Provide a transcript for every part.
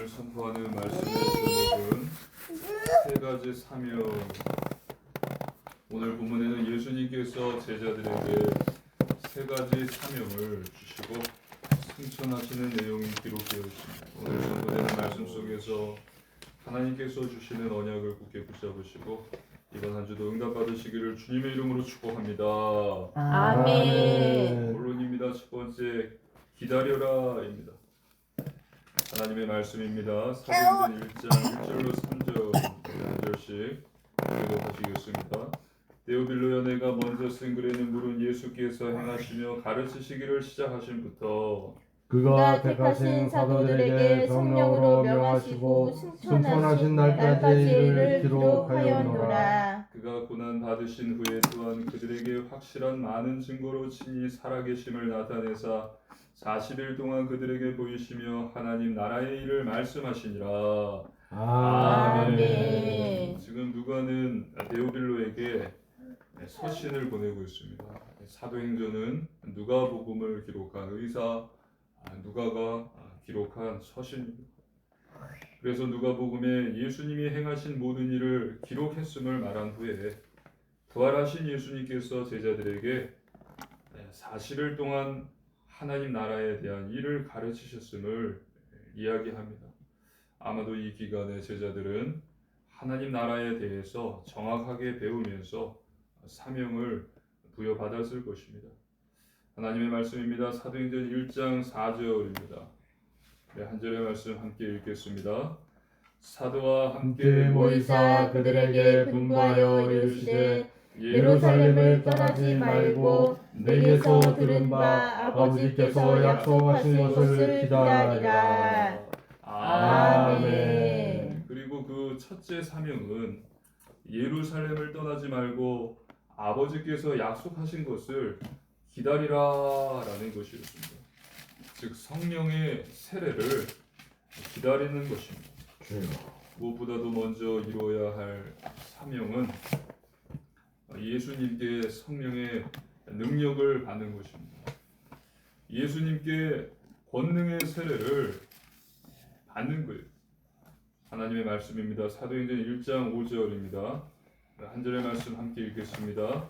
오늘 선포하는 말씀의 제목은 세 가지 사명. 오늘 본문에는 예수님께서 제자들에게 세 가지 사명을 주시고 승천하시는 내용이 기록되어 있습니다. 오늘 선포되는 말씀 속에서 하나님께서 주시는 언약을 굳게 붙잡으시고 이번 한 주도 응답받으시기를 주님의 이름으로 축복합니다. 아멘. 본론입니다. 첫 번째, 기다려라입니다. 하나님의 말씀입니다. 사도행전 1장 1절로 3절 한 절씩 읽어보시겠습니다. 데오빌로 연회가 먼저 쓴 글에는 물은 예수께서 행하시며 가르치시기를 시작하신부터 그가 택하신 사도들에게 성령으로 명하시고 승천하신 날까지 이를 기록하였노라. 그가 고난 받으신 후에 또한 그들에게 확실한 많은 증거로 친히 살아계심을 나타내사 40일 동안 그들에게 보이시며 하나님 나라의 일을 말씀하시니라. 아멘. 지금 누가는 데오빌로에게 서신을 보내고 있습니다. 사도행전은 누가복음을 기록한 의사 누가가 기록한 서신입니다. 그래서 누가복음에 예수님이 행하신 모든 일을 기록했음을 말한 후에 부활하신 예수님께서 제자들에게 40일 동안 하나님 나라에 대한 일을 가르치셨음을 이야기합니다. 아마도 이 기간에 제자들은 하나님 나라에 대해서 정확하게 배우면서 사명을 부여받았을 것입니다. 하나님의 말씀입니다. 사도행전 1장 4절입니다. 한 절의 말씀 함께 읽겠습니다. 사도와 함께 모이사 그들에게 분부하여 이르시되 예루살렘을 떠나지 말고 내게서 들은 바 아버지께서 약속하신 것을 기다리라. 아멘. 그리고 그 첫째 사명은 예루살렘을 떠나지 말고 아버지께서 약속하신 것을 기다리라라는 것이었습니다. 즉 성령의 세례를 기다리는 것입니다. 무엇보다도 먼저 이루어야 할 사명은 예수님께 성령의 능력을 받는 것입니다. 예수님께 권능의 세례를 받는 거예요. 하나님의 말씀입니다. 사도행전 1장 5절입니다. 한 절의 말씀 함께 읽겠습니다.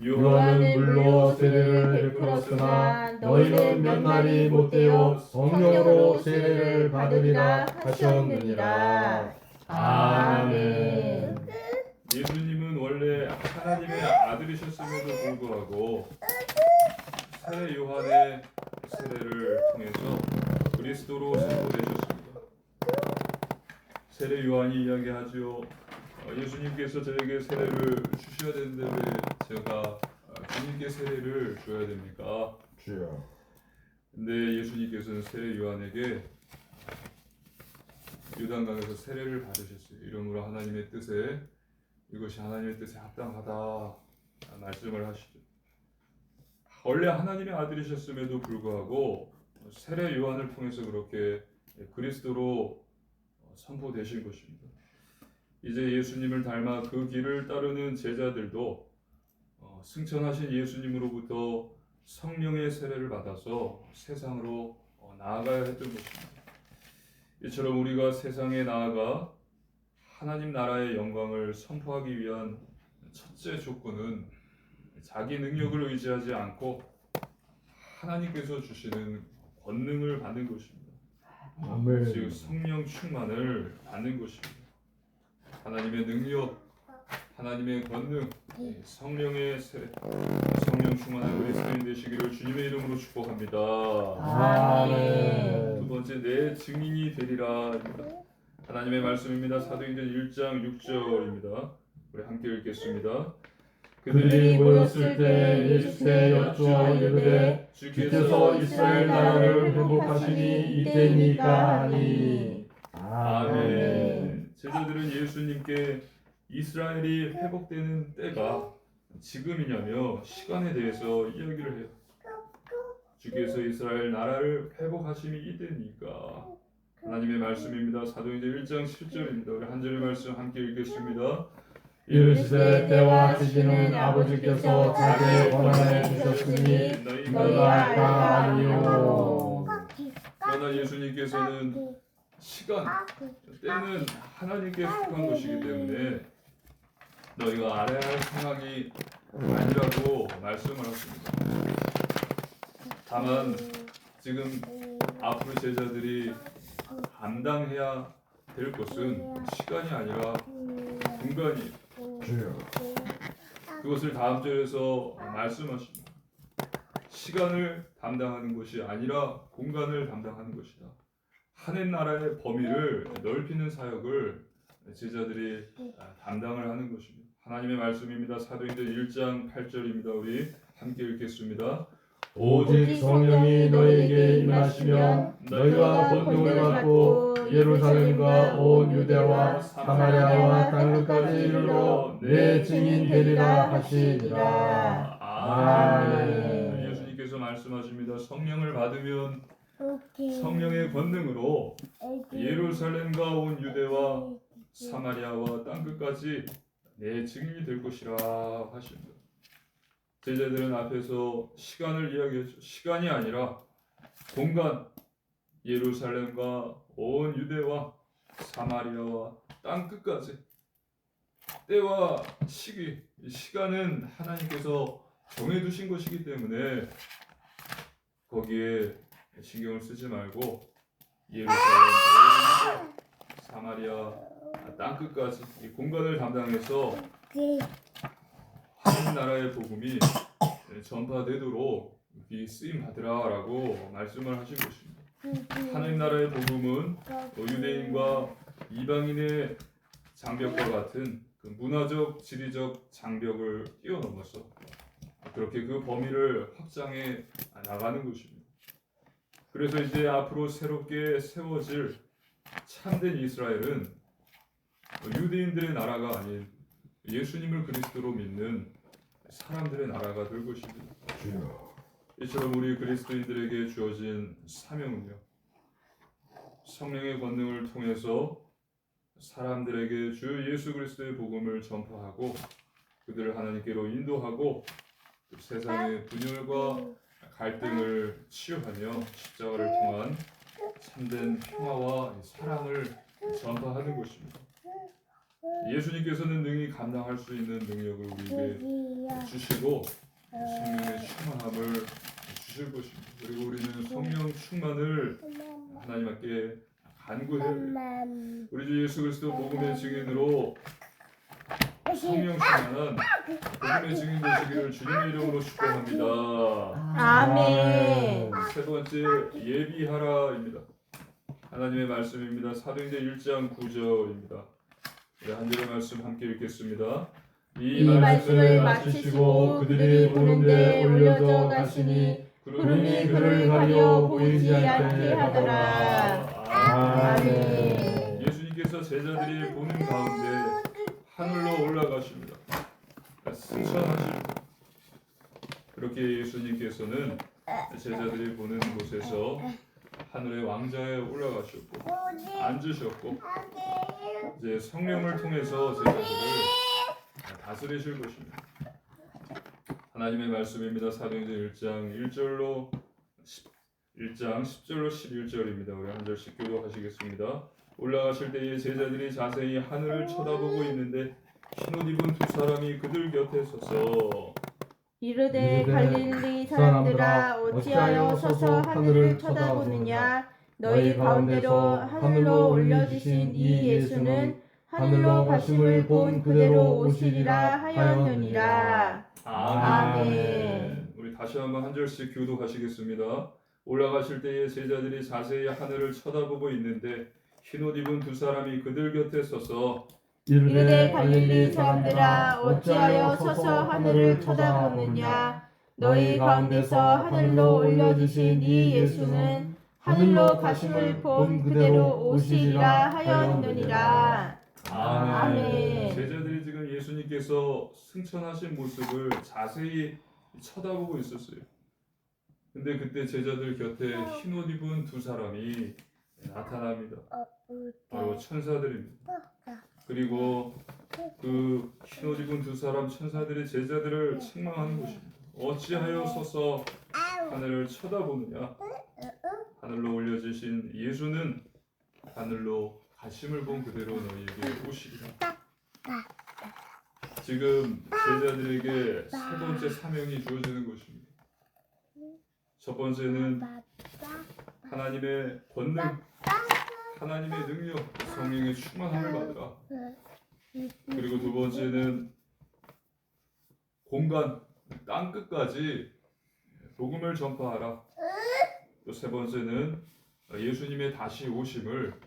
요한은 물로 세례를 베풀었으나 너희는 몇 날이 못되어 성령으로 세례를 받으리라 하셨느니라. 아멘. 예수님은 원래 하나님의 아들이셨음에도 불구하고 세례 요한의 세례를 통해서 그리스도로 선포되셨습니다. 세례 요한이 이야기하죠. 예수님께서 저에게 세례를 주셔야 되는데 왜 제가 주님께 세례를 줘야 됩니까? 주여. 근데 예수님께서는 세례 요한에게 요단강에서 세례를 받으셨어요. 이러므로 하나님의 뜻에 이것이 하나님의 뜻에 합당하다 말씀을 하시죠. 원래 하나님의 아들이셨음에도 불구하고 세례 요한을 통해서 그렇게 그리스도로 선포되신 것입니다. 이제 예수님을 닮아 그 길을 따르는 제자들도 승천하신 예수님으로부터 성령의 세례를 받아서 세상으로 나아가야 했던 것입니다. 이처럼 우리가 세상에 나아가 하나님 나라의 영광을 선포하기 위한 첫째 조건은 자기 능력을 의지하지 않고 하나님께서 주시는 권능을 받는 것입니다. 아멘. 즉 성령 충만을 받는 것입니다. 하나님의 능력, 하나님의 권능, 성령의 세례, 성령 충만한 그리스도인 되시기를 주님의 이름으로 축복합니다. 아멘. 두 번째, 내 증인이 되리라. 하나님의 말씀입니다. 사도행전 1장 6절입니다. 우리 함께 읽겠습니다. 그들이 모였을 때 예수께 여쭈어 이르되 주께서 이스라엘 나라를 회복하시니 이때니까 하니. 아멘. 제자들은 예수님께 이스라엘이 회복되는 때가 지금이냐며 시간에 대해서 이야기를 해요. 주께서 이스라엘 나라를 회복하심이 이때니까. 하나님의 말씀입니다. 사도행전 1장 7절입니다. 우리 한 절의 말씀 함께 읽겠습니다. 이르시되 때와 시기는 아버지께서 자기의 권한에 주셨으니 너희가 다 아니요. 그러나 예수님께서는 시간, 때는 하나님께 속한 것이기 때문에 너희가 알아야 할 생각이 아니라고 말씀을 하십니다. 다만 지금 앞으로 제자들이 감당해야 될 것은 시간이 아니라 공간이에요. 주여. 그것을 다음 절에서 말씀하십니다. 시간을 담당하는 것이 아니라 공간을 담당하는 것이다. 하늘 나라의 범위를 넓히는 사역을 제자들이 담당을 하는 것입니다. 하나님의 말씀입니다. 사도행전 1장 8절입니다. 우리 함께 읽겠습니다. 오직 성령이 너희에게 임하시면 너희가 권능을 받고 예루살렘과 온 유대와 사마리아와 땅끝까지 이르러 내 증인 되리라 하시니라. 아멘. 예수님께서 말씀하십니다. 성령을 받으면 성령의 권능으로 예루살렘과 온 유대와 사마리아와 땅끝까지 내 증인이 될 것이라 하십니다. 제자들은 앞에서 시간을 이야기했죠. 시간이 아니라 공간, 예루살렘과 온 유대와 사마리아와 땅끝까지 때와 시기, 시간은 하나님께서 정해두신 것이기 때문에 거기에 신경을 쓰지 말고 예루살렘, 사마리아, 땅끝까지 이 공간을 담당해서 하나님 나라의 복음이 전파되도록 이 쓰임 받으라라고 말씀을 하신 것입니다. 하나님 나라의 복음은 유대인과 이방인의 장벽과 같은 그 문화적, 지리적 장벽을 뛰어넘어서 그렇게 그 범위를 확장해 나가는 것입니다. 그래서 이제 앞으로 새롭게 세워질 참된 이스라엘은 유대인들의 나라가 아닌 예수님을 그리스도로 믿는 사람들의 나라가 될 것입니다. 이처럼 우리 그리스도인들에게 주어진 사명은요, 성령의 권능을 통해서 사람들에게 주 예수 그리스도의 복음을 전파하고 그들을 하나님께로 인도하고 세상의 분열과 갈등을 치유하며 십자가를 통한 참된 평화와 사랑을 전파하는 것입니다. 예수님께서는 능히 감당할 수 있는 능력을 우리에게 주시고 성령의 충만함을 주실 것입니다. 그리고 우리는 성령 충만을 하나님께 간구해야 해요. 우리 주 예수 그리스도 복음의 증인으로 성령 충만한 복음의 증인 되시기를 주님의 이름으로 축복합니다. 아멘. 세 번째, 예비하라입니다. 하나님의 말씀입니다. 사도행전 1장 9절입니다. 한 절의 말씀 함께 읽겠습니다. 이 말씀을 마치시고 그들이 보는데 올려져 가시니 구름이 그를 가려 보이지 않게 하더라. 아멘. 예수님께서 제자들이 보는 가운데 하늘로 올라가십니다. 승천하십니다. 그렇게 예수님께서는 제자들이 보는 곳에서 하늘의 왕좌에 올라가셨고 앉으셨고 이제 성령을 통해서 제자들을 다스리실 것입니다. 하나님의 말씀입니다. 사도행전 1장 1절로 1장 10절로 11절입니다. 우리 한 절씩 교도하시겠습니다. 올라가실 때에 제자들이 자세히 하늘을 쳐다보고 있는데 흰옷 입은 두 사람이 그들 곁에 서서 이르되 갈릴리 사람들아 어찌하여 서서 하늘을 쳐다보느냐. 너희 가운데로 하늘로 올려지신 이 예수는 하늘로 가심을 본 그대로 오시리라 하였느니라. 아멘. 우리 다시 한번 한 절씩 교도하시겠습니다. 올라가실 때에 제자들이 자세히 하늘을 쳐다보고 있는데 흰옷 입은 두 사람이 그들 곁에 서서 이르되 갈릴리 사람들아 어찌하여 서서 하늘을 쳐다보느냐. 너희 가운데서 하늘로 올려지신 이 예수는 하늘로 가심을 본 그대로 오시리라 하였느니라. 아멘. 제자들이 지금 예수님께서 승천하신 모습을 자세히 쳐다보고 있었어요. 근데 그때 제자들 곁에 흰옷 입은 두 사람이 나타납니다. 바로 천사들입니다. 그리고 그 흰옷 입은 두 사람 천사들이 제자들을 책망하는 것입니다. 어찌하여 서서 하늘을 쳐다보느냐. 하늘로 올려지신 예수는 하늘로 가심을 본 그대로 너희에게 오시리라. 지금 제자들에게 세 번째 사명이 주어지는 것입니다. 첫 번째는 하나님의 권능, 하나님의 능력, 성령의 충만함을 받으라. 그리고 두 번째는 공간, 땅 끝까지 복음을 전파하라. 또 세 번째는 예수님의 다시 오심을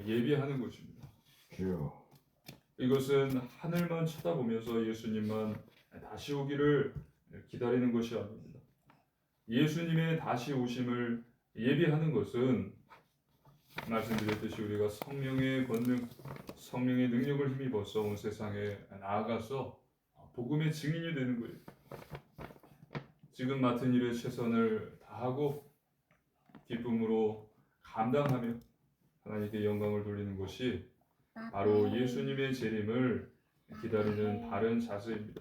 예비하는 것입니다. 주여. 이것은 하늘만 쳐다보면서 예수님만 다시 오기를 기다리는 것이 아닙니다. 예수님의 다시 오심을 예비하는 것은 말씀드렸듯이 우리가 성령의 권능, 성령의 능력을 힘입어서 온 세상에 나아가서 복음의 증인이 되는 거예요. 지금 맡은 일에 최선을 다하고 기쁨으로 감당하며 하나님께 영광을 돌리는 것이 바로 예수님의 재림을 기다리는 바른 자세입니다.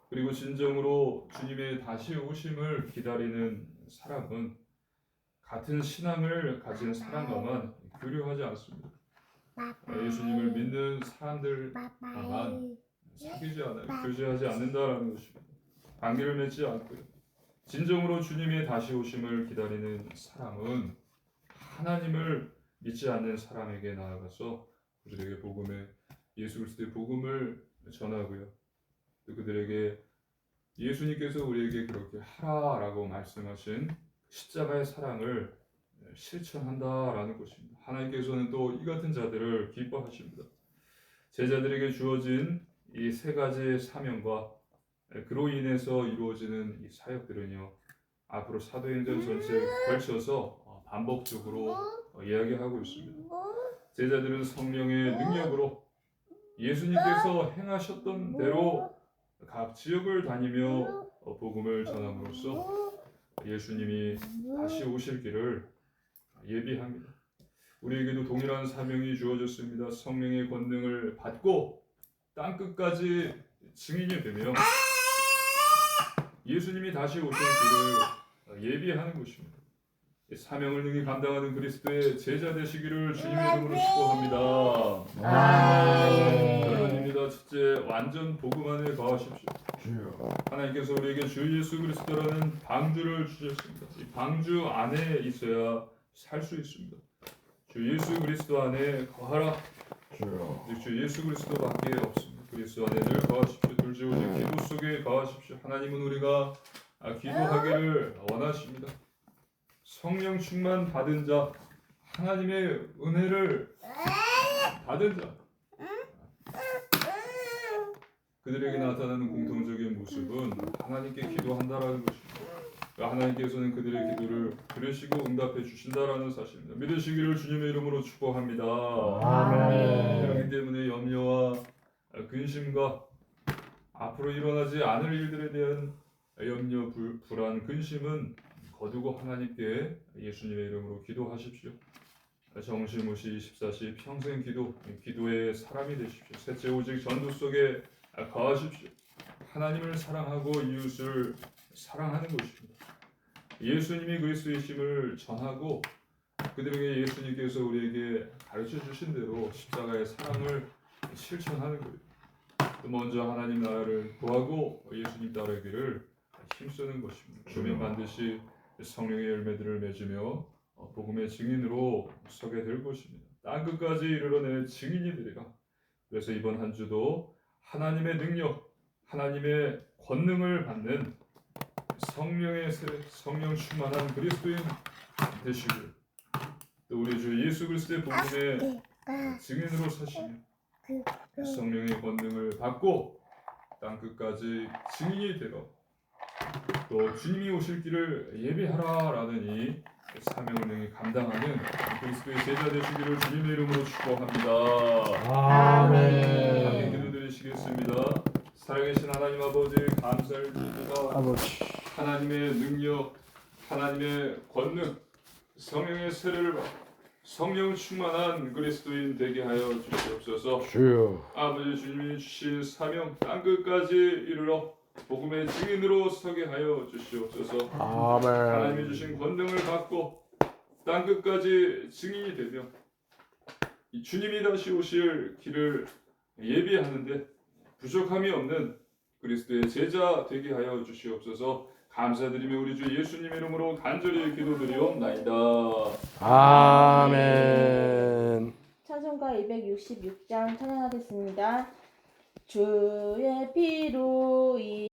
그리고 진정으로 주님의 다시 오심을 기다리는 사람은 같은 신앙을 가진 사람과만 교류하지 않습니다. 예수님을 믿는 사람들과만 사귀지 않아요. 교제하지 않는다라는 것입니다. 관계를 맺지 않고요. 진정으로 주님의 다시 오심을 기다리는 사람은 하나님을 믿지 않는 사람에게 나아가서 그들에게 예수 그리스도의 복음을 전하고요. 또 그들에게 예수님께서 우리에게 그렇게 하라라고 말씀하신 십자가의 사랑을 실천한다라는 것입니다. 하나님께서는 또 이 같은 자들을 기뻐하십니다. 제자들에게 주어진 이 세 가지의 사명과 그로 인해서 이루어지는 이 사역들은요, 앞으로 사도행전 전체에 걸쳐서 반복적으로 이야기하고 있습니다. 제자들은 성령의 능력으로 예수님께서 행하셨던 대로 각 지역을 다니며 복음을 전함으로써 예수님이 다시 오실 길을 예비합니다. 우리에게도 동일한 사명이 주어졌습니다. 성령의 권능을 받고 땅 끝까지 증인이 되며 예수님이 다시 오실 길을 예비하는 것입니다. 사명을 능히 감당하는 그리스도의 제자 되시기를 주님의 이름으로 축복합니다. 결론입니다. 첫째, 완전 복음 안에 거하십시오. 하나님께서 우리에게 주 예수 그리스도라는 방주를 주셨습니다. 이 방주 안에 있어야 살 수 있습니다. 주 예수 그리스도 안에 거하라. 주 예수 그리스도밖에 없습니다. 그리스도 안에 늘 거하십시오. 둘째, 오직 기도 속에 거하십시오. 하나님은 우리가 기도하기를 원하십니다. 성령 충만 받은 자, 하나님의 은혜를 받은 자, 그들에게 나타나는 공통적인 모습은 하나님께 기도한다라는 것입니다. 하나님께서는 그들의 기도를 들으시고 응답해 주신다라는 사실입니다. 믿으시기를 주님의 이름으로 축복합니다. 그렇기 때문에 염려와 근심과 앞으로 일어나지 않을 일들에 대한 염려, 불안, 근심은 거두고 하나님께 예수님의 이름으로 기도하십시오. 정시무시 24시 평생 기도의 사람이 되십시오. 셋째, 오직 전도 속에 거하십시오. 하나님을 사랑하고 이웃을 사랑하는 것입니다. 예수님이 그리스도이심을 전하고 그들에게 예수님께서 우리에게 가르쳐 주신 대로 십자가의 사랑을 실천하는 거예요. 또 먼저 하나님 나라를 구하고 예수님 따르기를 힘쓰는 것입니다. 그러면 반드시 성령의 열매들을 맺으며 복음의 증인으로 서게 될 것입니다. 땅 끝까지 이르러내 증인이 되리라. 그래서 이번 한 주도 하나님의 능력, 하나님의 권능을 받는 성령의 세례, 성령 충만한 그리스도인 되시고 또 우리 주 예수 그리스도의 복음의 증인으로 서시며 성령의 권능을 받고 땅 끝까지 증인이 되어 또 주님이 오실 길을 예비하라라는 이 사명을 능히 감당하는 그리스도의 제자 되시기를 주님의 이름으로 축복합니다. 함께 기도드리시겠습니다. 살아계신 하나님 아버지 감사를 드립니다. 하나님의 능력, 하나님의 권능, 성령의 세례를 받고 성령 충만한 그리스도인 되게 하여 주시옵소서. 아버지 주님이 주신 사명 땅 끝까지 이르러 복음의 증인으로 서게 하여 주시옵소서. 하나님이 주신 권능을 받고 땅 끝까지 증인이 되며 이 주님이 다시 오실 길을 예비하는데 부족함이 없는 그리스도의 제자 되게 하여 주시옵소서. 감사드리며 우리 주 예수님 이름으로 간절히 기도드리옵나이다. 아멘. 찬송가 266장 찬양하겠습니다. 주의 피로 이